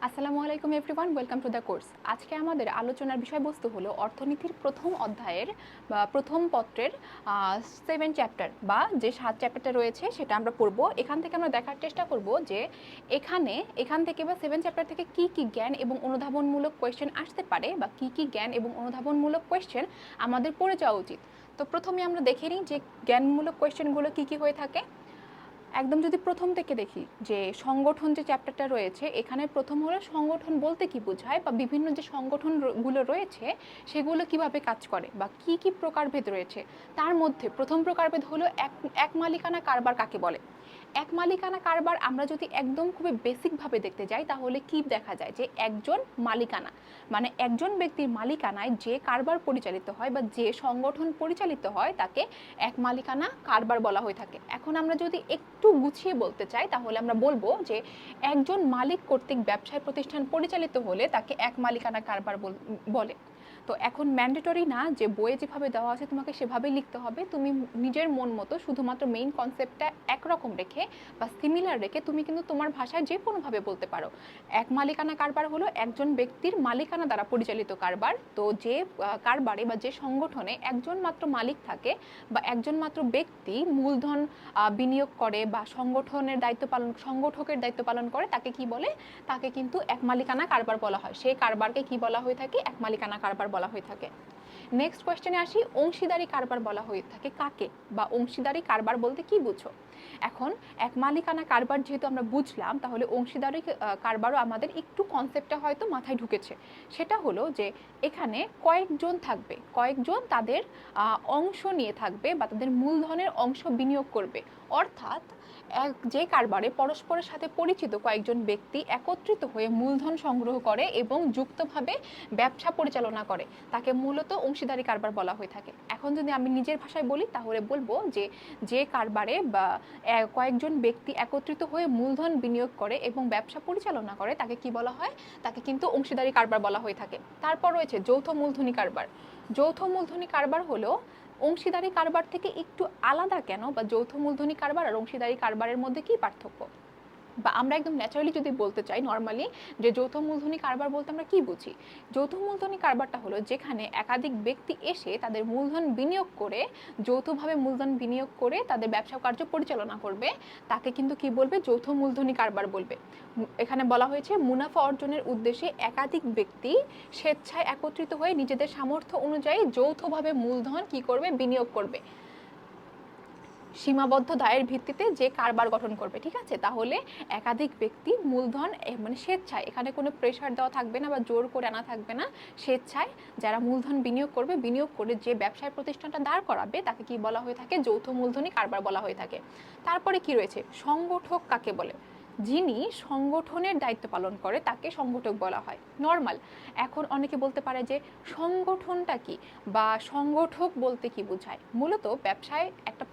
আসসালামু আলাইকুম everyone, welcome to the course. আজকে আমাদের আলোচনার বিষয়বস্তু হলো অর্থনীতির প্রথম অধ্যায়ের বা প্রথম পত্রের 7 চ্যাপ্টার বা যে 7 চ্যাপ্টারটা রয়েছে সেটা আমরা পড়ব। এখান থেকে আমরা দেখার চেষ্টা করব যে এখান থেকে বা 7 চ্যাপ্টার থেকে কি কি জ্ঞান এবং অনুধাবনমূলক কোয়েশ্চেন আসতে পারে বা কি কি জ্ঞান এবং অনুধাবনমূলক কোয়েশ্চেন আমাদের পড়ে যাওয়া উচিত। তো প্রথমে আমরা দেখে নিই যে জ্ঞানমূলক কোয়েশ্চেনগুলো কি কি হয়ে থাকে। একদম যদি প্রথম থেকে দেখি যে সংগঠন যে চ্যাপ্টারটা রয়েছে, এখানে প্রথম হলো সংগঠন বলতে কি বোঝায় বা বিভিন্ন যে সংগঠনগুলো রয়েছে সেগুলো কিভাবে কাজ করে বা কি কি প্রকারভেদ রয়েছে। তার মধ্যে প্রথম প্রকারভেদ হলো এক মালিকানা কারবার কাকে বলে। এক মালিকানা কারবার আমরা যদি একদম খুবই বেসিকভাবে দেখতে যাই তাহলে কি দেখা যায় যে একজন মালিকানা মানে একজন ব্যক্তির মালিকানায় যে কারবার পরিচালিত হয় বা যে সংগঠন পরিচালিত হয় তাকে এক মালিকানা কারবার বলা হয়ে থাকে। এখন আমরা যদি একটু গুছিয়ে বলতে চাই তাহলে আমরা বলবো যে একজন মালিক কর্তৃক ব্যবসায় প্রতিষ্ঠান পরিচালিত হলে তাকে এক মালিকানা কারবার বলে। তো এখন ম্যান্ডেটরি না যে বইয়ে যেভাবে দেওয়া আছে তোমাকে সেভাবেই লিখতে হবে, তুমি নিজের মন মতো শুধুমাত্র মেইন কনসেপ্টটা একরকম রেখে বা সিমিলার রেখে তুমি কিন্তু তোমার ভাষায় যে কোনোভাবে বলতে পারো। এক মালিকানা কারবার হলো একজন ব্যক্তির মালিকানা দ্বারা পরিচালিত কারবার। তো যে কারবারে বা যে সংগঠনে একজন মাত্র মালিক থাকে বা একজন মাত্র ব্যক্তি মূলধন বিনিয়োগ করে বা সংগঠকের দায়িত্ব পালন করে তাকে কি বলে, তাকে কিন্তু এক মালিকানা কারবার বলা হয়। সেই কারবারকে কি বলা হয়ে থাকে, এক মালিকানা কারবার বলা হয়ে থাকে। নেক্সট কোয়েশ্চেনে আসি, অংশীদারি কারবার বলা হয়ে থাকে কাকে বা অংশীদারি কারবার বলতে কি বুঝো। এখন এক মালিকানা কারবার যেহেতু আমরা বুঝলাম তাহলে অংশীদারি কারবারও আমাদের একটু কনসেপ্টটা হয়তো মাথায় ঢুকেছে। সেটা হলো যে এখানে কয়েকজন থাকবে, কয়েকজন তাদের অংশ নিয়ে থাকবে বা তাদের মূলধনের অংশ বিনিয়োগ করবে। অর্থাৎ যে কারবারে পরস্পরের সাথে পরিচিত কয়েকজন ব্যক্তি একত্রিত হয়ে মূলধন সংগ্রহ করে এবং যুক্তভাবে ব্যবসা পরিচালনা করে তাকে মূলত অংশীদারি কারবার বলা হয়ে থাকে। এখন যদি আমি নিজের ভাষায় বলি তাহলে বলবো যে যে কারবারে বা কয়েকজন ব্যক্তি একত্রিত হয়ে মূলধন বিনিয়োগ করে এবং ব্যবসা পরিচালনা করে তাকে কি বলা হয়, তাকে কিন্তু অংশীদারি কারবার বলা হয়ে থাকে। তারপর রয়েছে যৌথ মূলধনী কারবার। যৌথ মূলধনী কারবার হলো অংশীদারি কারবার থেকে একটু আলাদা কেন বা যৌথ মূলধনী কারবার আর অংশীদারি কারবারের মধ্যে কি পার্থক্য, বা আমরা একদম ন্যাচারালি যদি বলতে চাই নর্মালি যে যৌথ মূলধনী কারবার বলতে আমরা কি বুঝি। যৌথ মূলধনী কারবারটা হলো যেখানে একাধিক ব্যক্তি এসে তাদের মূলধন বিনিয়োগ করে, যৌথভাবে মূলধন বিনিয়োগ করে তাদের ব্যবসা কার্য পরিচালনা করবে, তাকে কিন্তু কি বলবে, যৌথ মূলধনী কারবার বলবে। এখানে বলা হয়েছে মুনাফা অর্জনের উদ্দেশ্যে একাধিক ব্যক্তি স্বেচ্ছায় একত্রিত হয়ে নিজেদের সামর্থ্য অনুযায়ী যৌথভাবে মূলধন কি করবে, বিনিয়োগ করবে সীমাবদ্ধ দায়ের ভিত্তিতে যে কারবার গঠন করবে। ঠিক আছে, তাহলে একাধিক ব্যক্তি মূলধন মানে স্বেচ্ছায়, এখানে কোনো প্রেশার দেওয়া থাকবে না বা জোর করে আনা থাকবে না, স্বেচ্ছায় যারা মূলধন বিনিয়োগ করবে, বিনিয়োগ করে যে ব্যবসায় প্রতিষ্ঠানটা দাঁড় করাবে তাকে কি বলা হয়ে থাকে, যৌথ মূলধনী কারবার বলা হয়ে থাকে। তারপরে কি রয়েছে, সংগঠক কাকে বলে। যিনি সংগঠনের দায়িত্ব পালন করে তাকে সংগঠক বলা হয়। নর্মাল। এখন অনেকে বলতে পারে যে সংগঠনটা কি বা সংগঠক বলতে কি বোঝায়। মূলত ব্যবসায় একটা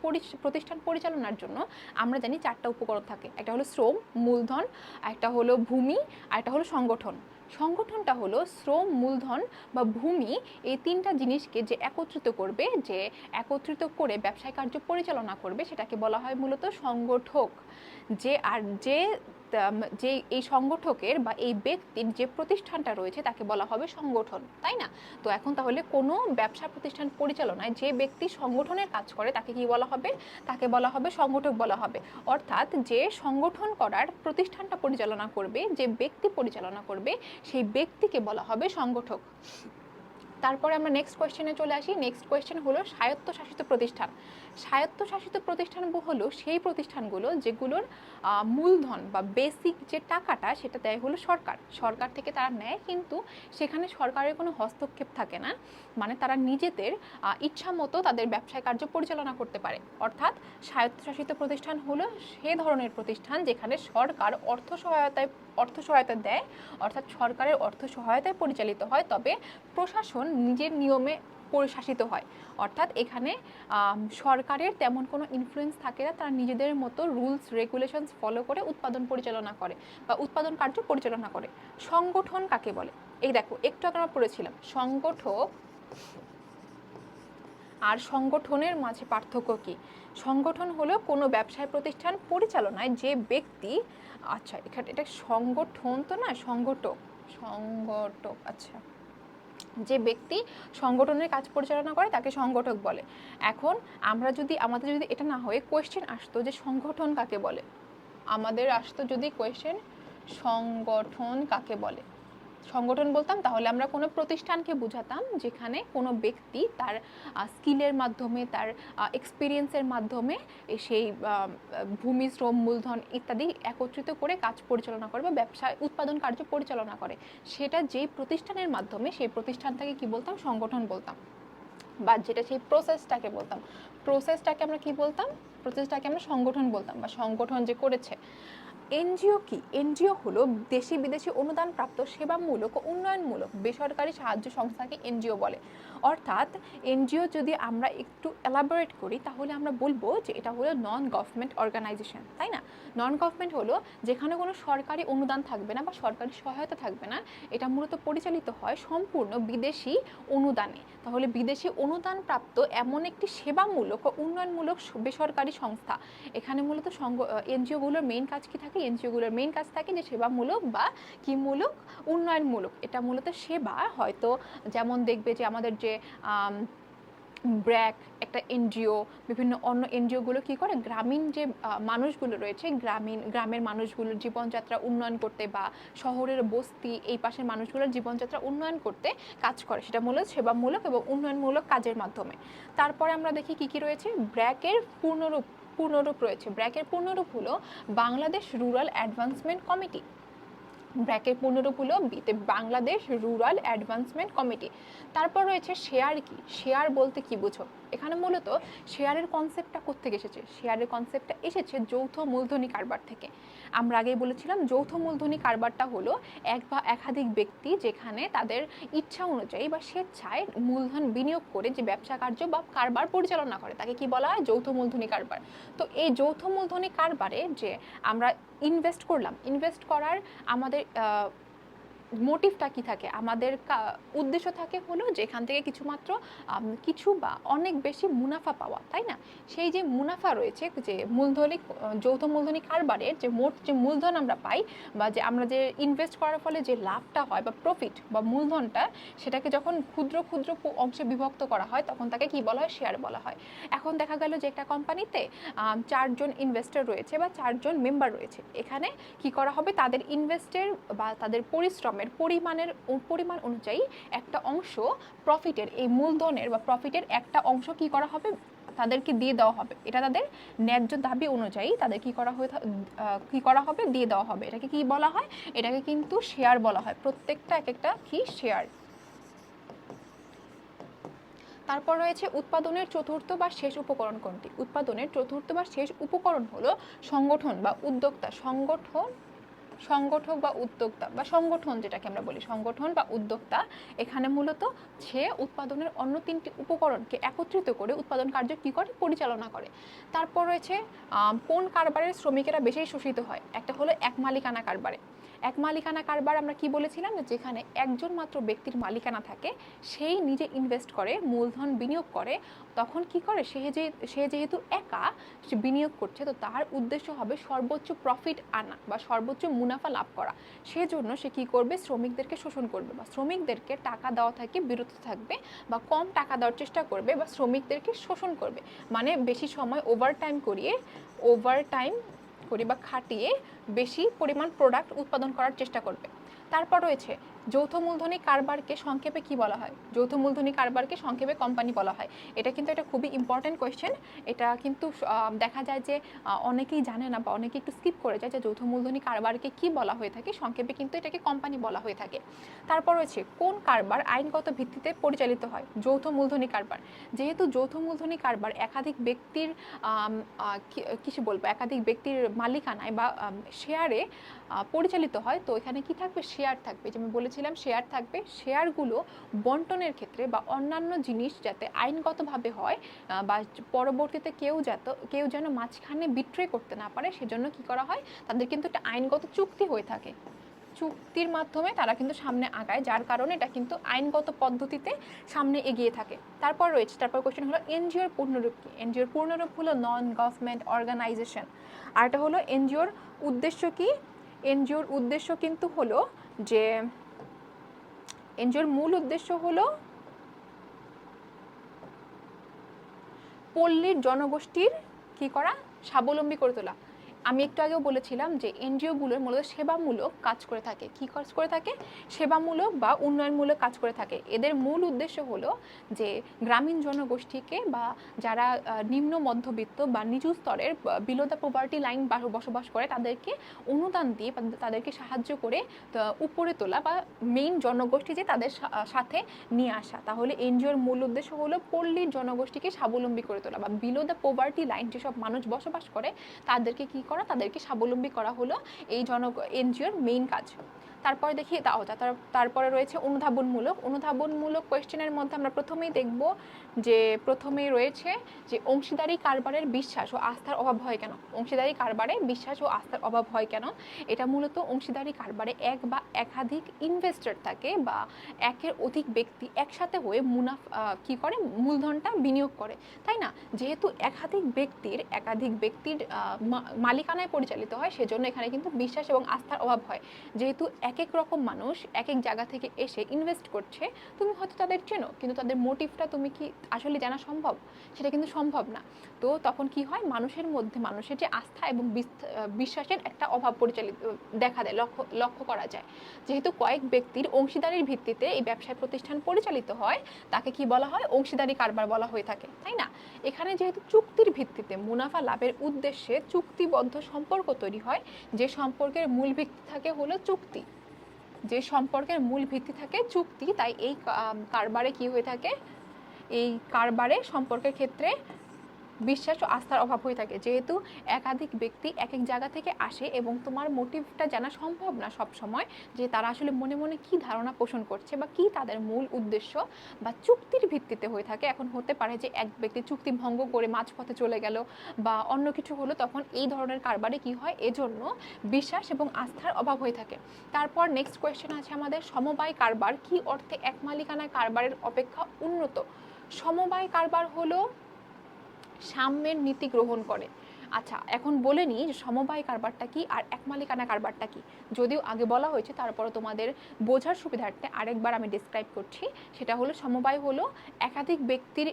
প্রতিষ্ঠান পরিচালনার জন্য আমরা জানি 4টা উপকরণ থাকে। একটা হলো শ্রম, মূলধন, একটা হলো ভূমি, আর একটা হলো সংগঠন। সংগঠনটা হলো শ্রম, মূলধন বা ভূমি, এই 3টা জিনিসকে যে একত্রিত করবে, যে একত্রিত করে ব্যবসায় কার্য পরিচালনা করবে সেটাকে বলা হয় মূলত সংগঠক। যে এই সংগঠকের বা এই ব্যক্তির যে প্রতিষ্ঠানটা রয়েছে তাকে বলা হবে সংগঠন, তাই না? তো এখন তাহলে কোনো ব্যবসা প্রতিষ্ঠান পরিচালনায় যে ব্যক্তি সংগঠনের কাজ করে তাকে কি বলা হবে, তাকে বলা হবে সংগঠক বলা হবে। অর্থাৎ যে সংগঠন করার প্রতিষ্ঠানটা পরিচালনা করবে, যে ব্যক্তি পরিচালনা করবে সেই ব্যক্তিকে বলা হবে সংগঠক। তারপরে আমরা নেক্সট কোয়েশ্চেনে চলে আসি। নেক্সট কোয়েশ্চেন হলো স্বায়ত্তশাসিত প্রতিষ্ঠান। স্বায়ত্তশাসিত প্রতিষ্ঠান হলো সেই প্রতিষ্ঠানগুলো যেগুলোর মূলধন বা বেসিক যে টাকাটা সেটা দেয় হলো সরকার। সরকার থেকে তারা নেয়, কিন্তু সেখানে সরকারের কোনো হস্তক্ষেপ থাকে না, মানে তারা নিজেদের ইচ্ছা মতো তাদের ব্যবসায় কার্য পরিচালনা করতে পারে। অর্থাৎ স্বায়ত্তশাসিত প্রতিষ্ঠান হলো সে ধরনের প্রতিষ্ঠান যেখানে সরকার অর্থ সহায়তা দেয়, অর্থাৎ সরকারের অর্থ সহায়তায় পরিচালিত হয়, তবে প্রশাসন নিজের নিয়মে পরিশাসিত হয়। অর্থাৎ এখানে সরকারের তেমন কোনো ইনফ্লুয়েন্স থাকে না, তারা নিজেদের মতো রুলস রেগুলেশনস ফলো করে উৎপাদন পরিচালনা করে বা উৎপাদন কার্য পরিচালনা করে। সংগঠন কাকে বলে, এই দেখো একটু আগে আমরা পড়েছিলাম সংগঠক আর সংগঠনের মাঝে পার্থক্য কি। সংগঠন হলো কোনো ব্যবসায় প্রতিষ্ঠান পরিচালনায় যে ব্যক্তি, আচ্ছা এখানে এটা সংগঠন তো না, সংগঠক, সংগঠক, আচ্ছা, যে ব্যক্তি সংগঠনের কাজ পরিচালনা করে তাকে সংগঠক বলে। এখন আমাদের যদি এটা না হয়ে কোয়েশ্চেন আসতো যে সংগঠন কাকে বলে, আমাদের আসতো যদি কোয়েশ্চেন সংগঠন কাকে বলে, সংগঠন বলতাম, তাহলে আমরা কোনো প্রতিষ্ঠানকে বোঝাতাম যেখানে কোনো ব্যক্তি তার স্কিলের মাধ্যমে, তার এক্সপিরিয়েন্সের মাধ্যমে সেই ভূমি, শ্রম, মূলধন ইত্যাদি একত্রিত করে কাজ পরিচালনা করে বা ব্যবসায় উৎপাদন কার্য পরিচালনা করে, সেটা যেই প্রতিষ্ঠানের মাধ্যমে, সেই প্রতিষ্ঠানটাকে কি বলতাম, সংগঠন বলতাম। বা যেটা সেই প্রসেসটাকে বলতাম, প্রসেসটাকে আমরা কি বলতাম, প্রসেসটাকে আমরা সংগঠন বলতাম, বা সংগঠন যে করেছে। এনজিও কি? এনজিও হলো দেশি বিদেশি অনুদানপ্রাপ্ত সেবামূলক ও উন্নয়নমূলক বেসরকারি সাহায্য সংস্থাকে এনজিও বলে। অর্থাৎ এনজিও যদি আমরা একটু এলাবোরেট করি তাহলে আমরা বলবো যে এটা হলো নন গভর্নমেন্ট অর্গানাইজেশন, তাই না? নন গভর্নমেন্ট হলো যেখানে কোনো সরকারি অনুদান থাকবে না বা সরকারি সহায়তা থাকবে না, এটা মূলত পরিচালিত হয় সম্পূর্ণ বিদেশি অনুদানে। তাহলে বিদেশি অনুদানপ্রাপ্ত এমন একটি সেবামূলক ও উন্নয়নমূলক বেসরকারি সংস্থা। এখানে মূলত এনজিওগুলোর মেইন কাজ কি থাকে? এনজিওগুলোর মেইন কাজ থাকে যে সেবামূলক বা কি মূলক, উন্নয়নমূলক। এটা মূলত সেবা, হয়তো যেমন দেখবে যে আমাদের যে ব্র্যাক একটা এনজিও, বিভিন্ন অন্য এনজিওগুলো কি করে গ্রামীণ যে মানুষগুলো রয়েছে, গ্রামের মানুষগুলোর জীবনযাত্রা উন্নয়ন করতে বা শহরের বস্তি এই পাশের মানুষগুলোর জীবনযাত্রা উন্নয়ন করতে কাজ করে, সেটা মূলত সেবামূলক এবং উন্নয়নমূলক কাজের মাধ্যমে। তারপরে আমরা দেখি কি কি রয়েছে। ব্র্যাকের পূর্ণরূপ রয়েছে। ব্র্যাকের পূর্ণরূপ হলো বাংলাদেশ রুরাল অ্যাডভান্সমেন্ট কমিটি। ব্র্যাকের পূর্ণরূপ হলো বাংলাদেশ রুরাল অ্যাডভান্সমেন্ট কমিটি। তারপর রয়েছে শেয়ার কি? শেয়ার বলতে কি বুঝো? এখানে মূলত শেয়ারের কনসেপ্টটা কোত্থেকে এসেছে? শেয়ারের কনসেপ্টটা এসেছে যৌথ মূলধনী কারবার থেকে। আমরা আগেই বলেছিলাম যৌথ মূলধনী কারবারটা হলো এক বা একাধিক ব্যক্তি যেখানে তাদের ইচ্ছা অনুযায়ী বা স্বেচ্ছায় মূলধন বিনিয়োগ করে যে ব্যবসা কার্য বা কারবার পরিচালনা করে তাকে কি বলা হয়? যৌথ মূলধনী কারবার। তো এই যৌথ মূলধনী কারবারে যে আমরা ইনভেস্ট করলাম, ইনভেস্ট করার আমাদের মোটিভটা কি থাকে? আমাদের উদ্দেশ্য থাকে হলো যে এখান থেকে কিছু বা অনেক বেশি মুনাফা পাওয়া, তাই না? সেই যে মুনাফা রয়েছে, যে যৌথ মূলধনী কারবারের যে মোট যে মূলধন আমরা পাই বা যে আমরা যে ইনভেস্ট করার ফলে যে লাভটা হয় বা প্রফিট বা মূলধনটা, সেটাকে যখন ক্ষুদ্র ক্ষুদ্র অংশে বিভক্ত করা হয় তখন তাকে কি বলা হয়? শেয়ার বলা হয়। এখন দেখা গেল যে একটা কোম্পানিতে 4জন ইনভেস্টর রয়েছে বা 4জন মেম্বার রয়েছে। এখানে কি করা হবে? তাদের ইনভেস্টের বা তাদের পরিশ্রমের পরিমাণ অনুযায়ী একটা অংশ প্রফিটের, এই মূলধনের বা প্রফিটের একটা অংশ কি করা হবে? তাদেরকে দিয়ে দেওয়া হবে। এটা তাদের ন্যায্য দাবি অনুযায়ী তাদের কি করা হবে? দিয়ে দেওয়া হবে। এটাকে কি বলা হয়? এটাকে কিন্তু শেয়ার বলা হয়। প্রত্যেকটা এক একটা কি শেয়ার। তারপর রয়েছে উৎপাদনের চতুর্থ বা শেষ উপকরণ কোনটি? উৎপাদনের চতুর্থ বা শেষ উপকরণ হলো সংগঠন বা উদ্যোক্তা। সংগঠক বা উদ্যোক্তা বা সংগঠন, যেটাকে আমরা বলি সংগঠন বা উদ্যোক্তা, এখানে মূলত সে উৎপাদনের অন্য 3টি উপকরণকে একত্রিত করে উৎপাদন কার্য কি করে? পরিচালনা করে। তারপর রয়েছে কোন কারবারের শ্রমিকেরা বেশি শোষিত হয়? একটা হলো এক মালিকানা কারবারে। এক মালিকানা কারবার আমরা কি বলেছিলাম? যেখানে একজন মাত্র ব্যক্তির মালিকানা থাকে, সেই নিজে ইনভেস্ট করে, মূলধন বিনিয়োগ করে, তখন কি করে? সে যেহেতু একা সে বিনিয়োগ করছে, তো তার উদ্দেশ্য হবে সর্বোচ্চ প্রফিট আনা বা সর্বোচ্চ মুনাফা লাভ করা। সেজন্য সে কি করবে? শ্রমিকদেরকে শোষণ করবে বা শ্রমিকদেরকে টাকা দেওয়া থেকে বিরত থাকবে বা কম টাকা দেওয়ার চেষ্টা করবে বা শ্রমিকদেরকে শোষণ করবে। মানে বেশি সময় ওভারটাইম করি বা খাটিয়ে বেশি পরিমাণ প্রোডাক্ট উৎপাদন করার চেষ্টা করবে। তারপর রয়েছে যৌথ মূলধনী কারবারকে সংক্ষেপে কি বলা হয়? যৌথ মূলধনী কারবারকে সংক্ষেপে কোম্পানি বলা হয়। এটা কিন্তু একটা খুবই ইম্পর্টেন্ট কোয়েশ্চেন। এটা কিন্তু দেখা যায় যে অনেকেই জানে না বা অনেকে একটু স্কিপ করে যায় যে যৌথ মূলধনী কারবারকে কি বলা হয়ে থাকে। সংক্ষেপে কিন্তু এটাকে কোম্পানি বলা হয়ে থাকে। তারপর রয়েছে কোন কারবার আইনগত ভিত্তিতে পরিচালিত হয়? যৌথ মূলধনী কারবার। যেহেতু যৌথ মূলধনী কারবার একাধিক ব্যক্তির একাধিক ব্যক্তির মালিকানায় বা শেয়ারে পরিচালিত হয়, তো এখানে কি থাকবে? শেয়ার থাকবে। যে আমি বলেছিলাম শেয়ার থাকবে। শেয়ারগুলো বন্টনের ক্ষেত্রে বা অন্যান্য জিনিস যাতে আইনগতভাবে হয় বা পরবর্তীতে কেউ যেন মাঝখানে বিট্রে করতে না পারে, সেজন্য কি করা হয়? তাদের কিন্তু একটা আইনগত চুক্তি হয়ে থাকে। চুক্তির মাধ্যমে তারা কিন্তু সামনে আগায়, যার কারণে এটা কিন্তু আইনগত পদ্ধতিতে সামনে এগিয়ে থাকে। তারপর কোয়েশ্চেন হলো এনজিওর পূর্ণরূপ কি? এনজিওর পূর্ণরূপ হলো নন গভর্নমেন্ট অর্গানাইজেশন। আর এটা হলো এনজিওর উদ্দেশ্য কি? এনজিওর উদ্দেশ্য কিন্তু হলো যে এনজিওর মূল উদ্দেশ্য হলো পল্লীর জনগোষ্ঠীর কি করা? স্বাবলম্বী করে তোলা। আমি একটু আগেও বলেছিলাম যে এনজিওগুলোর মূলত সেবামূলক কাজ করে থাকে। কি কাজ করে থাকে? সেবামূলক বা উন্নয়নমূলক কাজ করে থাকে। এদের মূল উদ্দেশ্য হলো যে গ্রামীণ জনগোষ্ঠীকে বা যারা নিম্ন মধ্যবিত্ত বা নিচু স্তরের বিলো দ্য পভার্টি লাইন বসবাস করে তাদেরকে অনুদান দিয়ে তাদেরকে সাহায্য করে উপরে তোলা বা মেইন জনগোষ্ঠী যে তাদের সাথে নিয়ে আসা। তাহলে এনজিওর মূল উদ্দেশ্য হলো পল্লীর জনগোষ্ঠীকে স্বাবলম্বী করে তোলা বা বিলো দ্য পভার্টি লাইন যেসব মানুষ বসবাস করে তাদেরকে কি করা? তাদেরকে স্বাবলম্বী করা হলো এই এনজিওর মেইন কাজ। তারপরে দেখি তারপরে রয়েছে অনুধাবনমূলক কোয়েশ্চেনের মধ্যে আমরা প্রথমেই দেখব যে প্রথমেই রয়েছে যে অংশীদারি কারবারের বিশ্বাস ও আস্থার অভাব হয় কেন? অংশীদারি কারবারে বিশ্বাস ও আস্থার অভাব হয় কেন? এটা মূলত অংশীদারি কারবারে এক বা একাধিক ইনভেস্টর থাকে বা একের অধিক ব্যক্তি একসাথে হয়ে কি করে? মূলধনটা বিনিয়োগ করে, তাই না? যেহেতু একাধিক ব্যক্তির মালিকানায় পরিচালিত হয়, সেজন্য এখানে কিন্তু বিশ্বাস এবং আস্থার অভাব হয়। যেহেতু এক এক রকম মানুষ এক এক জায়গা থেকে এসে ইনভেস্ট করছে, তুমি হয়তো তাদের চেনো, কিন্তু তাদের মোটিভটা তুমি কি আসলে জানা সম্ভব? সেটা কিন্তু সম্ভব না। তো তখন কি হয়? মানুষের যে আস্থা এবং বিশ্বাসের একটা অভাব দেখা দেয়, লক্ষ্য করা যায়। যেহেতু কয়েক ব্যক্তির অংশীদারির ভিত্তিতে এই ব্যবসায় প্রতিষ্ঠান পরিচালিত হয়, তাকে কি বলা হয়? অংশীদারি কারবার বলা হয়ে থাকে, তাই না? এখানে যেহেতু চুক্তির ভিত্তিতে মুনাফা লাভের উদ্দেশ্যে চুক্তিবদ্ধ সম্পর্ক তৈরি হয়, যে সম্পর্কের মূল ভিত্তি থাকে হলো চুক্তি, তাই এই কারবারে কি হয়ে থাকে? এই কারবারে সম্পর্কের ক্ষেত্রে বিশ্বাস ও আস্থার অভাব হয়ে থাকে। যেহেতু একাধিক ব্যক্তি এক এক জায়গা থেকে আসে এবং তোমার মোটিভটা জানা সম্ভব না সব সময়, যে তারা আসলে মনে মনে কি ধারণা পোষণ করছে বা কি তাদের মূল উদ্দেশ্য, বা চুক্তির ভিত্তিতে হয়ে থাকে। এখন হতে পারে যে এক ব্যক্তি চুক্তি ভঙ্গ করে মাঝপথে চলে গেল বা অন্য কিছু হলো, তখন এই ধরনের কারবারে কি হয়? এজন্য বিশ্বাস এবং আস্থার অভাব হয়ে থাকে। তারপর নেক্সট কোয়েশ্চেন আছে আমাদের, সমবায় কারবার কি অর্থে এক মালিকানা কারবারের অপেক্ষা উন্নত? সমবায় কারবার হলো সাম্যের নীতি গ্রহণ করে। আচ্ছা, এখন বলে নিই যে সমবায় কারবারটা কি আর এক মালিকানা কারবারটা কি। যদিও আগে বলা হয়েছে, তারপরে তোমাদের বোঝার সুবিধার্থে আরেকবার আমি ডিসক্রাইব করছি। সেটা হলো সমবায় হলো একাধিক ব্যক্তির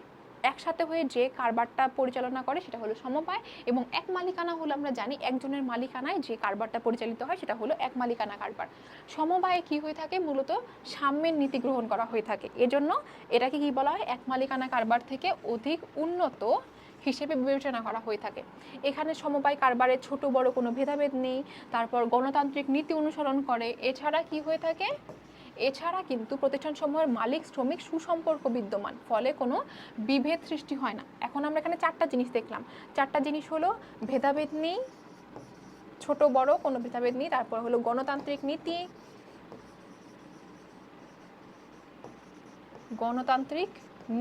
একসাথে হয়ে যে কারবারটা পরিচালনা করে, সেটা হলো সমবায়। এবং এক মালিকানা হলো আমরা জানি একজনের মালিকানায় যে কারবারটা পরিচালিত হয়, সেটা হলো এক মালিকানা কারবার। সমবায়ে কি হয়ে থাকে? মূলত সাম্যের নীতি গ্রহণ করা হয়ে থাকে। এজন্য এটাকে কি বলা হয়? এক মালিকানা কারবার থেকে অধিক উন্নত হিসেবে বিবেচনা করা হয়ে থাকে। এখানে সমবায় কারবারে ছোট বড় কোনো ভেদাভেদ নেই। তারপর গণতান্ত্রিক নীতি অনুসরণ করে। এছাড়া কি হয়ে থাকে? এছাড়া কিন্তু প্রতিষ্ঠানসমূহের মালিক শ্রমিক সুসম্পর্ক বিদ্যমান, ফলে কোনো বিভেদ সৃষ্টি হয় না। এখন আমরা এখানে চারটা জিনিস দেখলাম। চারটা জিনিস হলো ভেদাভেদ নেই, ছোট বড় কোনো ভেদাভেদ নেই, তারপর হলো গণতান্ত্রিক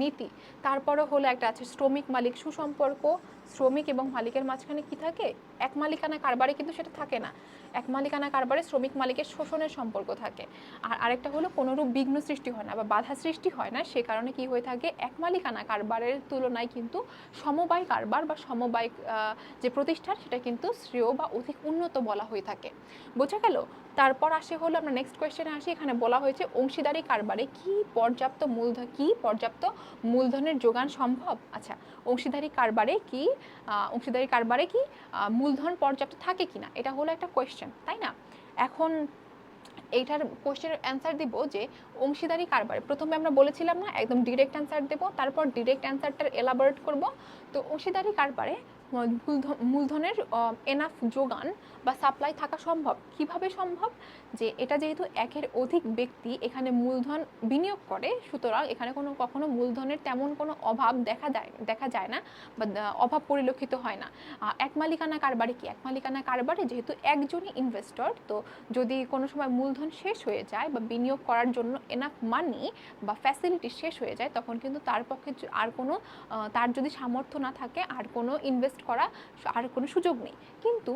নীতি, তারপরে হলো একটা আছে শ্রমিক মালিক সুসম্পর্ক। শ্রমিক এবং মালিকের মাঝখানে কি থাকে? এক মালিকানা কারবারে কিন্তু সেটা থাকে না। এক মালিকানা কারবারে শ্রমিক মালিকের শোষণের সম্পর্ক থাকে। আর আরেকটা হলো কোনোরূপ বিঘ্ন সৃষ্টি হয় না বা বাধা সৃষ্টি হয় না, সে কারণে কি হয়ে থাকে? এক মালিকানা কারবারের তুলনায় কিন্তু সমবায় কারবার বা সমবায় যে প্রতিষ্ঠান, সেটা কিন্তু শ্রেয় বা অধিক উন্নত বলা হয়ে থাকে। বোঝা গেল? তারপর আসে হলো, আমরা নেক্সট কোয়েশ্চেনে আসি। এখানে বলা হয়েছে অংশীদারি কারবারে কি পর্যাপ্ত মূলধনের যোগান সম্ভব? আচ্ছা, অংশীদারি কারবারে কি মূলধন পর্যাপ্ত থাকে কিনা, এটা হলো একটা কোয়েশ্চেন, তাই না? এখন এইটার কোয়েশ্চেনের অ্যান্সার দিব যে অংশীদারি কারবারে প্রথমে আমরা বলেছিলাম না, একদম ডিরেক্ট অ্যান্সার দেব, তারপর ডিরেক্ট অ্যান্সারটার এলাবোরেট করব। তো অংশীদারি কারবারে মূলধনের এনাফ যোগান বা সাপ্লাই থাকা সম্ভব। কিভাবে সম্ভব? যে এটা যেহেতু একের অধিক ব্যক্তি এখানে মূলধন বিনিয়োগ করে, সুতরাং এখানে কখনো মূলধনের তেমন কোনো অভাব দেখা যায় না বা অভাব পরিলক্ষিত হয় না। এক মালিকানা কারবারে কি? এক মালিকানা কারবারে যেহেতু একজনই ইনভেস্টর, তো যদি কোনো সময় মূলধন শেষ হয়ে যায় বা বিনিয়োগ করার জন্য এনাফ মানি বা ফ্যাসিলিটি শেষ হয়ে যায়, তখন কিন্তু তার পক্ষে আর কোনো তার যদি সামর্থ্য না থাকে আর কোনো ইনভেস্ট ইনভেস্ট করা আর কোনো সুযোগ নেই। কিন্তু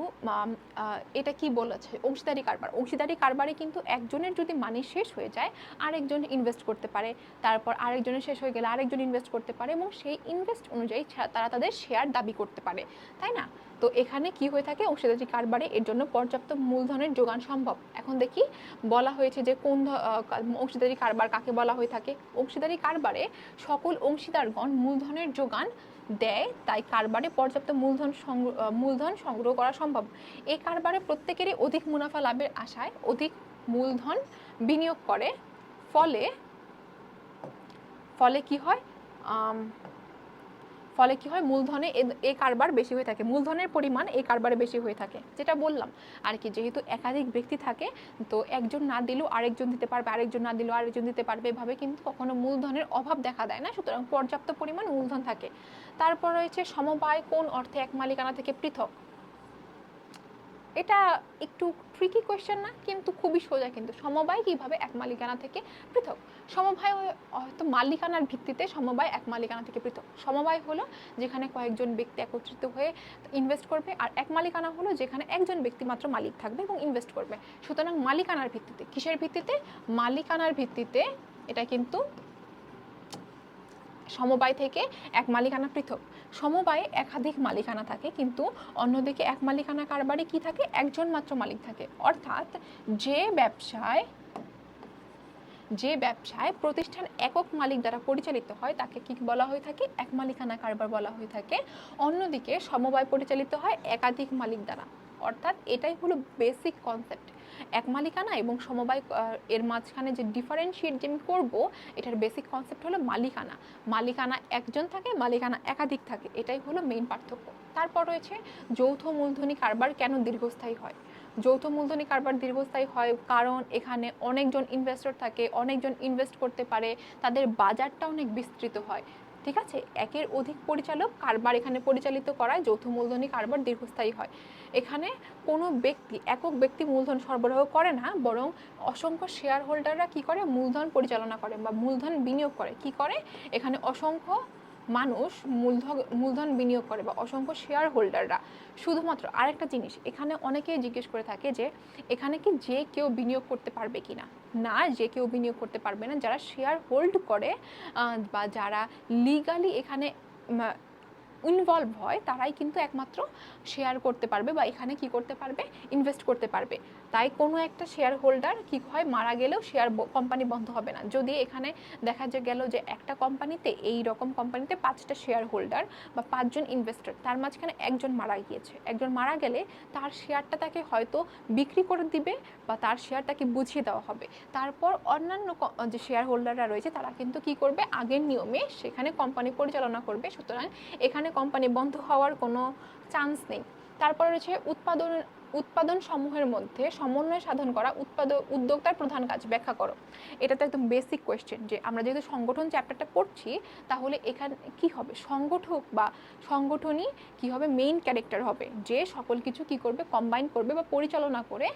এটা কি বলেছে, অংশীদারি কারবার। অংশীদারি কারবারে কিন্তু একজনের যদি মানি শেষ হয়ে যায় আরেকজন ইনভেস্ট করতে পারে, তারপর আরেকজনের শেষ হয়ে গেলে আরেকজন ইনভেস্ট করতে পারে, এবং সেই ইনভেস্ট অনুযায়ী তারা তাদের শেয়ার দাবি করতে পারে, তাই না? তো এখানে কি হয়ে থাকে, অংশীদারি কারবারে এর জন্য পর্যাপ্ত মূলধনের যোগান সম্ভব। এখন দেখি বলা হয়েছে যে কোন অংশীদারি কারবার কাকে বলা হয়ে থাকে। অংশীদারি কারবারে সকল অংশীদারগণ মূলধনের যোগান দেয়, তাই কারবারে পর্যাপ্ত মূলধন সংগ্রহ করা সম্ভব। এই কারবারে প্রত্যেকেরই অধিক মুনাফা লাভের আশায় অধিক মূলধন বিনিয়োগ করে, ফলে ফলে কি হয় ফলে কি হয়, মূলধনে এই কারবার বেশি হয়ে থাকে, মূলধনের পরিমাণ এই কারবারে বেশি হয়ে থাকে। যেটা বললাম আর কি, যেহেতু একাধিক ব্যক্তি থাকে তো একজন না দিলেও আরেকজন দিতে পারবে, আরেকজন না দিলেও আরেকজন দিতে পারবে, এভাবে কিন্তু কখনো মূলধনের অভাব দেখা দেয় না, সুতরাং পর্যাপ্ত পরিমাণ মূলধন থাকে। তারপর রয়েছে সমবায় কোন অর্থে এক মালিকানা থেকে পৃথক। এটা একটু ট্রিকি কোয়েশ্চেন না, কিন্তু খুবই সোজা। কিন্তু সমবায় কিভাবে এক মালিকানা থেকে পৃথক? সমবায় হয়তো মালিকানার ভিত্তিতে সমবায় এক মালিকানা থেকে পৃথক। সমবায় হলো যেখানে কয়েকজন ব্যক্তি একত্রিত হয়ে ইনভেস্ট করবে, আর এক মালিকানা হলো যেখানে একজন ব্যক্তি মাত্র মালিক থাকবে এবং ইনভেস্ট করবে। সুতরাং মালিকানার ভিত্তিতে, কিসের ভিত্তিতে? মালিকানার ভিত্তিতে এটা কিন্তু সমবায় থেকে এক মালিকানা পৃথক। সমবায়ে একাধিক মালিকানা থাকে, কিন্তু অন্যদিকে এক মালিকানা কারবারে কি থাকে, একজন মাত্র মালিক থাকে। অর্থাৎ যে ব্যবসায় প্রতিষ্ঠান একক মালিক দ্বারা পরিচালিত হয় তাকে কি বলা হয়ে থাকে, এক মালিকানা কারবার বলা হয়ে থাকে। অন্যদিকে সমবায় পরিচালিত হয় একাধিক মালিক দ্বারা। অর্থাৎ এটাই হলো বেসিক কনসেপ্ট। এক মালিকানা এবং সমবায় এর মাঝখানে যে ডিফারেন্সিয়েট যে আমি করবো, এটার বেসিক কনসেপ্ট হলো মালিকানা। মালিকানা একজন থাকে, মালিকানা একাধিক থাকে, এটাই হলো মেইন পার্থক্য। তারপর রয়েছে যৌথ মূলধনী কারবার কেন দীর্ঘস্থায়ী হয়। যৌথ মূলধনী কারবার দীর্ঘস্থায়ী হয় কারণ এখানে অনেকজন ইনভেস্টর থাকে, অনেকজন ইনভেস্ট করতে পারে, তাদের বাজারটা অনেক বিস্তৃত হয়। ঠিক আছে, একের অধিক পরিচালক কারবার এখানে পরিচালিত করায় যৌথ মূলধনী কারবার দীর্ঘস্থায়ী হয়। এখানে কোনো একক ব্যক্তি মূলধন সরবরাহ করে না, বরং অসংখ্য শেয়ার হোল্ডাররা কি করে, মূলধন পরিচালনা করে বা মূলধন বিনিয়োগ করে। কি করে, এখানে অসংখ্য মানুষ মূলধন বিনিয়োগ করে বা অসংখ্য শেয়ার হোল্ডাররা। শুধুমাত্র আরেকটা জিনিস এখানে অনেকেই জিজ্ঞেস করে থাকে যে এখানে কি যে কেউ বিনিয়োগ করতে পারবে কিনা। না, যে কেউ বিনিয়োগ করতে পারবে না। যারা শেয়ার হোল্ড করে বা যারা লিগালি এখানে ইনভলভ হয় তারাই কিন্তু একমাত্র শেয়ার করতে পারবে বা এখানে কি করতে পারবে, ইনভেস্ট করতে পারবে। তাই কোনো একটা শেয়ার হোল্ডার কি হয়, মারা গেলেও শেয়ার কোম্পানি বন্ধ হবে না। যদি এখানে দেখা গেল যে একটা কোম্পানিতে, এই রকম কোম্পানিতে 5টা শেয়ার হোল্ডার বা 5জন ইনভেস্টর, তার মাঝখানে একজন মারা গিয়েছে, একজন মারা গেলে তার শেয়ারটা তাকে হয়তো বিক্রি করে দিবে বা তার শেয়ারটাকে বুঝিয়ে দেওয়া হবে। তারপর অন্যান্য যে শেয়ার হোল্ডাররা রয়েছে তারা কিন্তু কি করবে, আগের নিয়মে সেখানে কোম্পানি পরিচালনা করবে। সুতরাং এখানে কোম্পানি বন্ধ হওয়ার কোনো চান্স নেই। তারপরে রয়েছে উৎপাদন সমূহের মধ্যে সমন্বয় সাধন করা উদ্যোক্তার প্রধান কাজ ব্যাখ্যা করো। এটা তো একদম বেসিক কোয়েশ্চেন যে আমরা যেহেতু সংগঠন চ্যাপ্টারটা পড়ছি, তাহলে এখানে কি হবে, সংগঠক বা সংগঠনই কি হবে, মেইন ক্যারেক্টার হবে, যে সকল কিছু কি করবে, কম্বাইন করবে বা পরিচালনা করে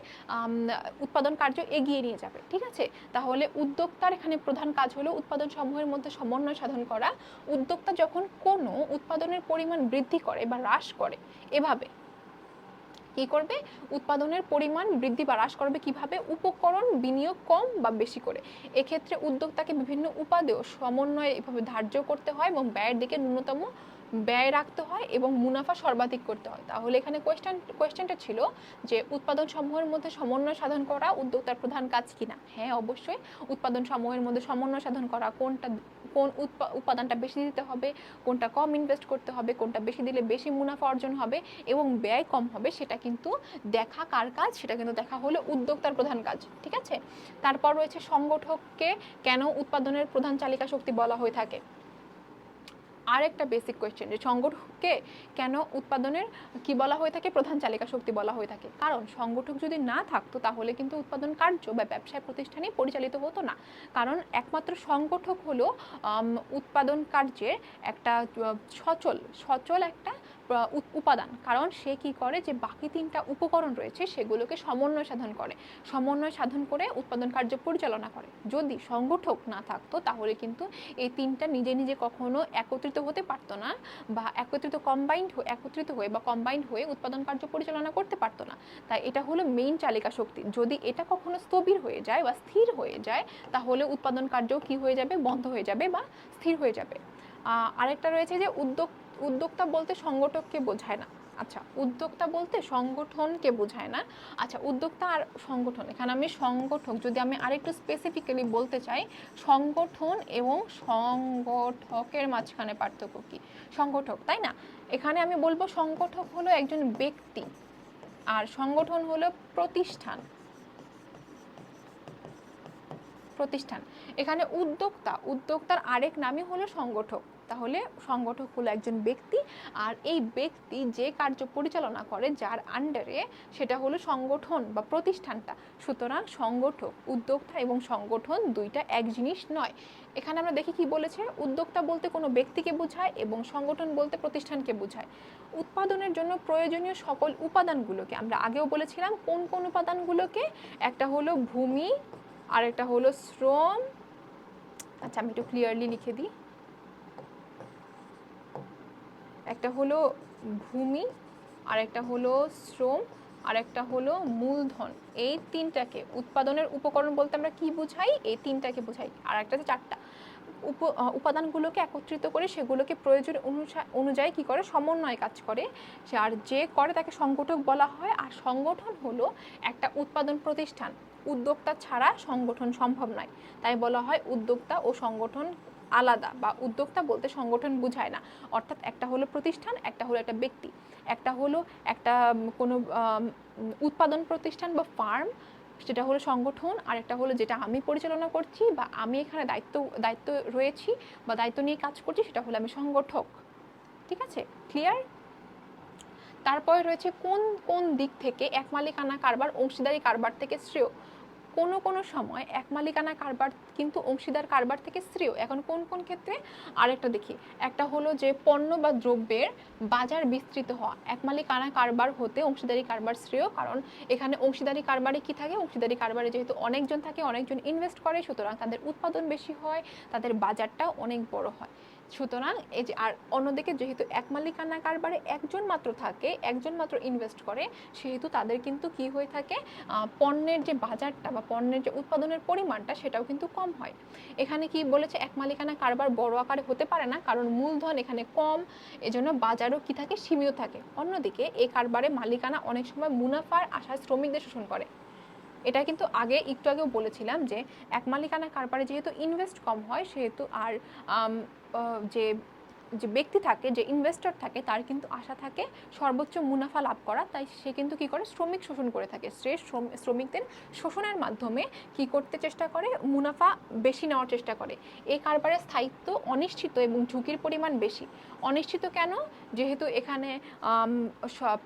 উৎপাদন কার্য এগিয়ে নিয়ে যাবে। ঠিক আছে, তাহলে উদ্যোক্তার এখানে প্রধান কাজ হলো উৎপাদন সমূহের মধ্যে সমন্বয় সাধন করা। উদ্যোক্তা যখন কোনো উৎপাদনের পরিমাণ বৃদ্ধি করে বা হ্রাস করে, এভাবে কি করবে, উৎপাদনের পরিমাণ বৃদ্ধি বা হ্রাস করবে কিভাবে, উপকরণ বিনিয়োগ কম বা বেশি করে। এক্ষেত্রে উদ্যোক্তাকে বিভিন্ন উপাদেয় সমন্বয়ে এভাবে ধার্য করতে হয় এবং ব্যয়ের দিকে ন্যূনতম ব্যয় রাখতে হয় এবং মুনাফা সর্বাধিক করতে হয়। তাহলে এখানে কোয়েশ্চেনটা ছিল যে উৎপাদন সমূহের মধ্যে সমন্বয় সাধন করা উদ্যোক্তার প্রধান কাজ কিনা। হ্যাঁ, অবশ্যই উৎপাদন সমূহের মধ্যে সমন্বয় সাধন করা, কোন উপাদানটা বেশি দিতে হবে, কোনটা কম ইনভেস্ট করতে হবে, কোনটা বেশি দিলে বেশি মুনাফা অর্জন হবে এবং ব্যয় কম হবে, সেটা কিন্তু দেখা কার কাজ, সেটা কিন্তু দেখা হলো উদ্যোক্তার প্রধান কাজ। ঠিক আছে, তারপর রয়েছে সংগঠককে কেন উৎপাদনের প্রধান চালিকা শক্তি বলা হয়ে থাকে। আরেকটা বেসিক কোয়েশ্চেন, যে সংগঠককে কেন উৎপাদনের কি বলা হয়ে থাকে, প্রধান চালিকা শক্তি বলা হয়ে থাকে। কারণ সংগঠক যদি না থাকতো তাহলে কিন্তু উৎপাদন কার্য বা ব্যবসায় প্রতিষ্ঠানই পরিচালিত হতো না। কারণ একমাত্র সংগঠক হলো উৎপাদন কার্যের একটা সচল একটা উপাদান, কারণ সে কি করে যে বাকি তিনটা উপকরণ রয়েছে সেগুলোকে সমন্বয় সাধন করে, সমন্বয় সাধন করে উৎপাদন কার্য পরিচালনা করে। যদি সংগঠক না থাকতো তাহলে কিন্তু এই তিনটা নিজে নিজে কখনো একত্রিত হতে পারতো না, বা একত্রিত হয়ে বা কম্বাইন্ড হয়ে উৎপাদন কার্য পরিচালনা করতে পারতো না। তাই এটা হলো মেইন চালিকা শক্তি। যদি এটা কখনো স্থবির হয়ে যায় বা স্থির হয়ে যায় তাহলে উৎপাদন কার্য কি হয়ে যাবে, বন্ধ হয়ে যাবে বা স্থির হয়ে যাবে। আরেকটা রয়েছে যে উদ্যোক্তা বলতে সংগঠককে বোঝায় না। আচ্ছা, উদ্যোক্তা বলতে সংগঠনকে বোঝায় না। আচ্ছা, উদ্যোক্তা আর সংগঠন, এখানে আমি সংগঠক যদি আমি আরেকটু স্পেসিফিক্যালি বলতে চাই, সংগঠন এবং সংগঠকের মাঝখানে পার্থক্য কি? সংগঠক, তাই না? এখানে আমি বলবো সংগঠক হলো একজন ব্যক্তি আর সংগঠন হলো প্রতিষ্ঠান। এখানে উদ্যোক্তার আরেক নামই হলো সংগঠক। তাহলে সংগঠক হলো একজন ব্যক্তি, আর এই ব্যক্তি যে কার্য পরিচালনা করে যার আন্ডারে সেটা হলো সংগঠন বা প্রতিষ্ঠানটা। সুতরাং সংগঠক, উদ্যোক্তা এবং সংগঠন দুইটা এক জিনিস নয়। এখানে আমরা দেখি কি বলেছে, উদ্যোক্তা বলতে কোনো ব্যক্তিকে বোঝায় এবং সংগঠন বলতে প্রতিষ্ঠানকে বোঝায়। উৎপাদনের জন্য প্রয়োজনীয় সকল উপাদানগুলোকে, আমরা আগেও বলেছিলাম কোন কোন উপাদানগুলোকে, একটা হলো ভূমি, আরেকটা হলো শ্রম। আচ্ছা, আমি একটু ক্লিয়ারলি লিখে দিই। একটা হলো ভূমি, আরেকটা হলো শ্রম, আরেকটা হলো মূলধন। এই তিনটাকে উৎপাদনের উপকরণ বলতে আমরা কি বুঝাই? এই তিনটাকে বুঝাই। আর একটা হচ্ছে চারটা উপাদানগুলোকে একত্রিত করে সেগুলোকে প্রয়োজন অনুযায়ী কি করে, সমন্বয় কাজ করে। আর যে করে তাকে সংগঠক বলা হয়। আর সংগঠন হলো একটা উৎপাদন প্রতিষ্ঠান। উদ্যোক্তা ছাড়া সংগঠন সম্ভব নয়, তাই বলা হয় উদ্যোক্তা ও সংগঠন আলাদা, বা উদ্যোক্তা বলতে সংগঠন বুঝায় না। অর্থাৎ একটা হলো প্রতিষ্ঠান, একটা হলো একটা ব্যক্তি, একটা হলো একটা কোনো উৎপাদন প্রতিষ্ঠান বা ফার্ম, সেটা হলো সংগঠন। আর একটা হলো যেটা আমি পরিচালনা করছি বা আমি এখানে দায়িত্ব রয়েছি বা দায়িত্ব নিয়ে কাজ করছি, সেটা হলো আমি সংগঠক। ঠিক আছে, ক্লিয়ার? তারপরে রয়েছে কোন কোন দিক থেকে এক মালিকানা কারবার অংশীদারি কারবার থেকে শ্রেয়। কোনো কোনো সময় এক মালিকানা কারবার কিন্তু অংশীদার কারবার থেকে শ্রেয়। এখন কোন কোন ক্ষেত্রে আরেকটা দেখি। একটা হলো যে পণ্য বা দ্রব্যের বাজার বিস্তৃত হওয়া, এক মালিকানা কারবার হতে অংশীদারি কারবার শ্রেয়। কারণ এখানে অংশীদারি কারবারে কি থাকে, অংশীদারি কারবারে যেহেতু অনেকজন থাকে, অনেকজন ইনভেস্ট করে, সুতরাং তাদের উৎপাদন বেশি হয়, তাদের বাজারটাও অনেক বড় হয়। সুতরাং এই যে, আর অন্যদিকে যেহেতু এক মালিকানা কারবারে একজন মাত্র থাকে, একজন মাত্র ইনভেস্ট করে, সেহেতু তাদের কিন্তু কি হয়ে থাকে, পণ্যের যে বাজারটা বা পণ্যের যে উৎপাদনের পরিমাণটা সেটাও কিন্তু কম হয়। এখানে কি বলেছে, এক মালিকানা কারবার বড় আকারে হতে পারে না, কারণ মূলধন এখানে কম, এজন্য বাজারও কি থাকে, সীমিত থাকে। অন্যদিকে এই কারবারে মালিকানা অনেক সময় মুনাফার আশায় শ্রমিকদের শোষণ করে। এটা কিন্তু একটু আগেও বলেছিলাম যে এক মালিকানা কারবারে যেহেতু ইনভেস্ট কম হয়, সেহেতু আর যে যে ব্যক্তি থাকে, যে ইনভেস্টর থাকে, তার কিন্তু আশা থাকে সর্বোচ্চ মুনাফা লাভ করা। তাই সে কিন্তু কি করে, শ্রমিক শোষণ করে থাকে। সে শ্রমিকদের শোষণের মাধ্যমে কি করতে চেষ্টা করে, মুনাফা বেশি নেওয়ার চেষ্টা করে। এই কারবারের স্থায়িত্ব অনিশ্চিত এবং ঝুঁকির পরিমাণ বেশি। অনিশ্চিত কেন? যেহেতু এখানে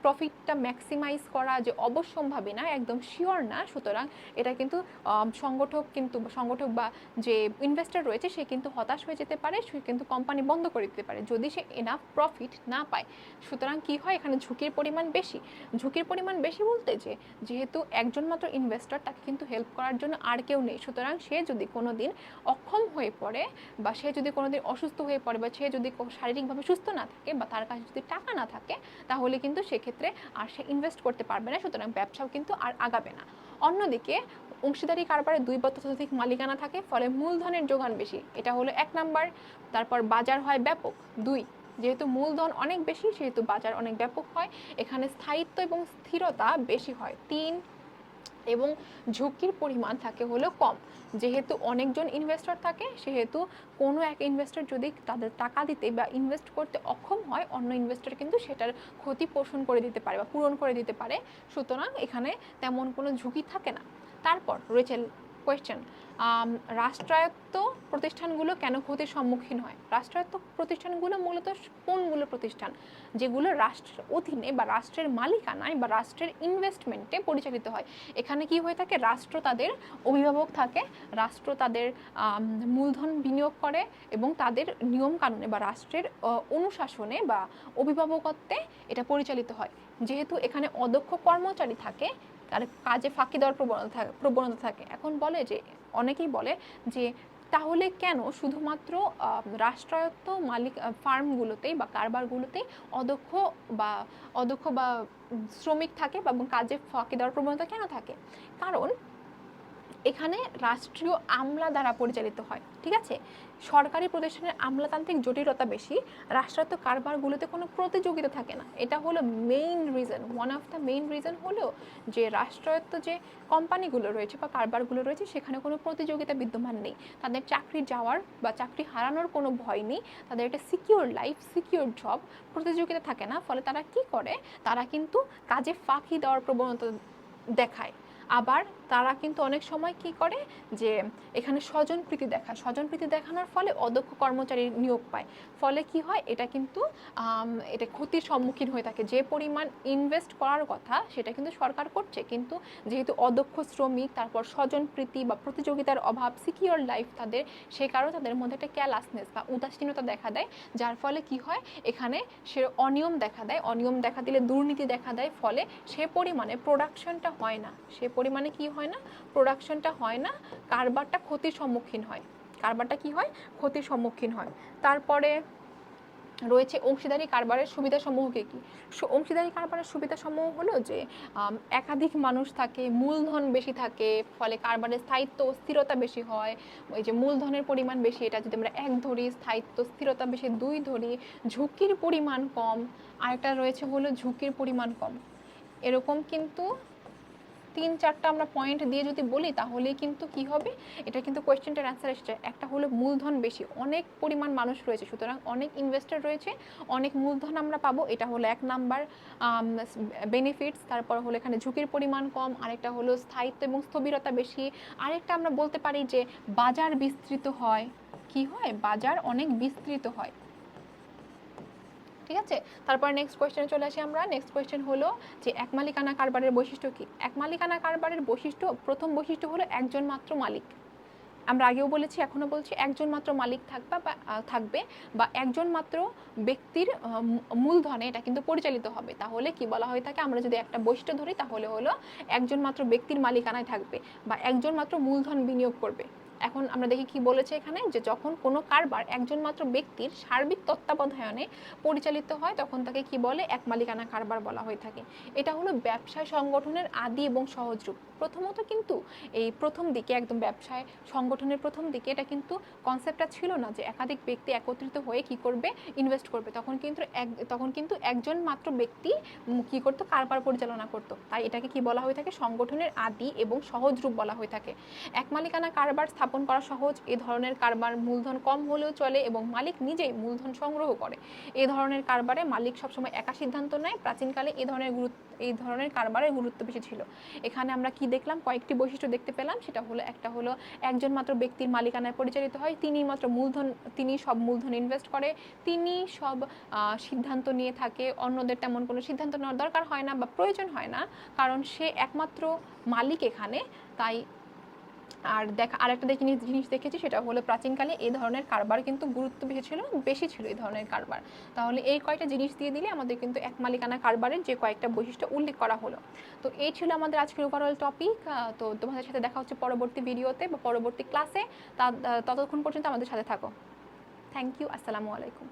প্রফিটটা ম্যাক্সিমাইজ করা যে অবশ্যম্ভাবী না, একদম শিওর না, সুতরাং এটা কিন্তু সংগঠক বা যে ইনভেস্টর রয়েছে সে কিন্তু হতাশ হয়ে যেতে পারে, সে কিন্তু কোম্পানি বন্ধ করে দিতে পারে যদি সে এনাফ প্রফিট না পায়। সুতরাং কি হয়, এখানে ঝুঁকির পরিমাণ বেশি। ঝুঁকির পরিমাণ বেশি বলতে যেহেতু একজন মাত্র ইনভেস্টর, তাকে কিন্তু হেল্প করার জন্য আর কেউ নেই। সুতরাং সে যদি কোনো দিন অক্ষম হয়ে পড়ে, বা সে যদি কোনো দিন অসুস্থ হয়ে পড়ে, বা সে যদি শারীরিকভাবে সুস্থ না থাকে, বা তার কাছে যদি টাকা না থাকে, তাহলে কিন্তু সেক্ষেত্রে আর সে ইনভেস্ট করতে পারবে না, সুতরাং ব্যবসাও কিন্তু আর আগাবে না। অন্যদিকে অংশীদারি কারবারে 2 বা ততোধিক মালিকানা থাকে, ফলে মূলধনের যোগান বেশি, এটা হলো 1 নাম্বার। তারপর বাজার হয় ব্যাপক, 2। যেহেতু মূলধন অনেক বেশি সেহেতু বাজার অনেক ব্যাপক হয়। এখানে স্থায়িত্ব এবং স্থিরতা বেশি হয়, 3। এবং ঝুঁকির পরিমাণ থাকে হলো কম। যেহেতু অনেকজন ইনভেস্টর থাকে, সেহেতু কোনো এক ইনভেস্টর যদি তাদের টাকা দিতে বা ইনভেস্ট করতে অক্ষম হয়, অন্য ইনভেস্টর কিন্তু সেটার ক্ষতি পোষণ করে দিতে পারে বা পূরণ করে দিতে পারে। সুতরাং এখানে তেমন কোনো ঝুঁকি থাকে না। তারপর রয়েছে কোয়েশ্চেন, রাষ্ট্রায়ত্ত প্রতিষ্ঠানগুলো কেন ক্ষতির সম্মুখীন হয়? রাষ্ট্রায়ত্ত প্রতিষ্ঠানগুলো মূলত কোনগুলো প্রতিষ্ঠান? যেগুলো রাষ্ট্রের অধীনে বা রাষ্ট্রের মালিকানায় বা রাষ্ট্রের ইনভেস্টমেন্টে পরিচালিত হয়। এখানে কি হয়ে থাকে? রাষ্ট্র তাদের অভিভাবক থাকে, রাষ্ট্র তাদের মূলধন বিনিয়োগ করে এবং তাদের নিয়ম কানুনে বা রাষ্ট্রের অনুশাসনে বা অভিভাবকত্বে এটা পরিচালিত হয়। যেহেতু এখানে অদক্ষ কর্মচারী থাকে, তার কাজে ফাঁকি দেওয়ার প্রবণতা থাকে। এখন বলে যে, অনেকেই বলে যে তাহলে কেন শুধুমাত্র রাষ্ট্রায়ত্ত মালিক ফার্মগুলোতেই বা কারবারগুলোতেই অদক্ষ বা শ্রমিক থাকে এবং কাজে ফাঁকি দেওয়ার প্রবণতা কেন থাকে? কারণ এখানে রাষ্ট্রীয় আমলা দ্বারা পরিচালিত হয়, ঠিক আছে? সরকারি প্রতিষ্ঠানের আমলাতান্ত্রিক জটিলতা বেশি, রাষ্ট্রায়ত্ত কারবারগুলোতে কোনো প্রতিযোগিতা থাকে না। এটা হলো main reason, one of the main reason হলো যে রাষ্ট্রায়ত্ত যে কোম্পানিগুলো রয়েছে বা কারবারগুলো রয়েছে সেখানে কোনো প্রতিযোগিতা বিদ্যমান নেই। তাদের চাকরি যাওয়ার বা চাকরি হারানোর কোনো ভয় নেই, তাদের একটা সিকিউর লাইফ, সিকিউর জব, প্রতিযোগিতা থাকে না। ফলে তারা কি করে? তারা কিন্তু কাজে ফাঁকি দেওয়ার প্রবণতা দেখায়। আবার তারা কিন্তু অনেক সময় কি করে যে এখানে স্বজনপ্রীতি দেখায়, স্বজনপ্রীতি দেখানোর ফলে অদক্ষ কর্মচারী নিয়োগ পায়। ফলে কি হয়? এটা কিন্তু এটা ক্ষতির সম্মুখীন হয়ে থাকে। যে পরিমাণ ইনভেস্ট করার কথা সেটা কিন্তু সরকার করছে, কিন্তু যেহেতু অদক্ষ শ্রমিক, তারপর স্বজনপ্রীতি বা প্রতিযোগিতার অভাব, সিকিউর লাইফ তাদের, সেই কারণে তাদের মধ্যে একটা ক্যালাসনেস বা উদাসীনতা দেখা দেয়। যার ফলে কি হয়? এখানে সে অনিয়ম দেখা দেয়, অনিয়ম দেখা দিলে দুর্নীতি দেখা দেয়। ফলে সে পরিমাণে প্রোডাকশনটা হয় না, সে পরিমাণে কি হয় না? প্রোডাকশনটা হয় না, কারবারটা ক্ষতির সম্মুখীন হয়। কারবারটা কি হয়? ক্ষতির সম্মুখীন হয়। তারপরে রয়েছে অংশীদারি কারবারের সুবিধাসমূহ কী কী? অংশীদারি কারবারের সুবিধাসমূহ হলো যে একাধিক মানুষ থাকে, মূলধন বেশি থাকে, ফলে কারবারের স্থায়িত্ব ও স্থিরতা বেশি হয়। ওই যে মূলধনের পরিমাণ বেশি, এটা যদি আমরা 1 ধরি, স্থায়িত্ব স্থিরতা বেশি 2 ধরি, ঝুঁকির পরিমাণ কম, আরেকটা রয়েছে হলো ঝুঁকির পরিমাণ কম। এরকম কিন্তু 3-4টা আমরা পয়েন্ট দিয়ে যদি বলি তাহলেই কিন্তু কি হবে? এটা কিন্তু কোয়েশ্চেনটার অ্যান্সার এসেছে। একটা হলো মূলধন বেশি, অনেক পরিমাণ মানুষ রয়েছে, সুতরাং অনেক ইনভেস্টর রয়েছে, অনেক মূলধন আমরা পাবো, এটা হলো 1 নাম্বার বেনিফিটস। তারপর হলো এখানে ঝুঁকির পরিমাণ কম, আরেকটা হলো স্থায়িত্ব এবং স্থবিরতা বেশি, আরেকটা আমরা বলতে পারি যে বাজার বিস্তৃত হয়। কি হয়? বাজার অনেক বিস্তৃত হয়, ঠিক আছে? তারপর নেক্সট কোয়েশ্চেনে চলে আসি আমরা। নেক্সট কোয়েশ্চেন হলো যে এক মালিকানা কারবারের বৈশিষ্ট্য কি? এক মালিকানা কারবারের বৈশিষ্ট্য, প্রথম বৈশিষ্ট্য হলো একজন মাত্র মালিক। আমরা আগেও বলেছি, এখনো বলছি, একজন মাত্র মালিক থাকবে বা একজন মাত্র ব্যক্তির মূলধনে এটা কিন্তু পরিচালিত হবে। তাহলে কি বলা হয়ে থাকে? আমরা যদি একটা বৈশিষ্ট্য ধরি তাহলে হলো একজন মাত্র ব্যক্তির মালিকানায় থাকবে বা একজন মাত্র মূলধন বিনিয়োগ করবে। এখন আমরা দেখি কি বলেছে এখানে, যে যখন কোনো কারবার একজন মাত্র ব্যক্তির সার্বিক তত্ত্বাবধানে পরিচালিত হয় তখন তাকে কি বলে? এক মালিকানা কারবার বলা হয়ে থাকে। এটা হলো ব্যবসায় সংগঠনের আদি এবং সহজ রূপ। প্রথমত কিন্তু এই প্রথম দিকে একদম ব্যবসায় সংগঠনের প্রথম দিকে এটা কিন্তু কনসেপ্টটা ছিল না যে একাধিক ব্যক্তি একত্রিত হয়ে কি করবে? ইনভেস্ট করবে। তখন কিন্তু একজন মাত্র ব্যক্তি কি করতো? কারবার পরিচালনা করতো। তাই এটাকে কি বলা হয়ে থাকে? সংগঠনের আদি এবং সহজ রূপ বলা হয়ে থাকে। এক মালিকানা কারবার স্থাপন করা সহজ। এ ধরনের কারবার মূলধন কম হলেও চলে এবং মালিক নিজেই মূলধন সংগ্রহ করে। এই ধরনের কারবারে মালিক সবসময় একা সিদ্ধান্ত নেয়। প্রাচীনকালে এই ধরনের কারবারের গুরুত্ব বেশি ছিল। এখানে আমরা কি দেখলাম? কয়েকটি বৈশিষ্ট্য দেখতে পেলাম। সেটা হলো, একটা হলো একজন মাত্র ব্যক্তির মালিকানায় পরিচালিত হয়, তিনি সব মূলধন ইনভেস্ট করে, তিনি সব সিদ্ধান্ত নিয়ে থাকে, অন্যদের তেমন কোনো সিদ্ধান্ত নেওয়ার দরকার হয় না বা প্রয়োজন হয় না, কারণ সে একমাত্র মালিক এখানে। তাই আরেকটা জিনিস দেখেছি, সেটা হলো প্রাচীনকালে এই ধরনের কারবার কিন্তু গুরুত্ব বেশি ছিল এই ধরনের কারবার। তাহলে এই কয়েকটা জিনিস দিয়ে দিলে আমাদের কিন্তু এক মালিকানা কারবারের যে কয়েকটা বৈশিষ্ট্য উল্লেখ করা হলো। তো এই ছিল আমাদের আজকের ওভারঅল টপিক। তো তোমাদের সাথে দেখা হচ্ছে পরবর্তী ভিডিওতে বা পরবর্তী ক্লাসে। ততক্ষণ পর্যন্ত আমাদের সাথে থাকো। Thank you. আসসালামু আলাইকুম।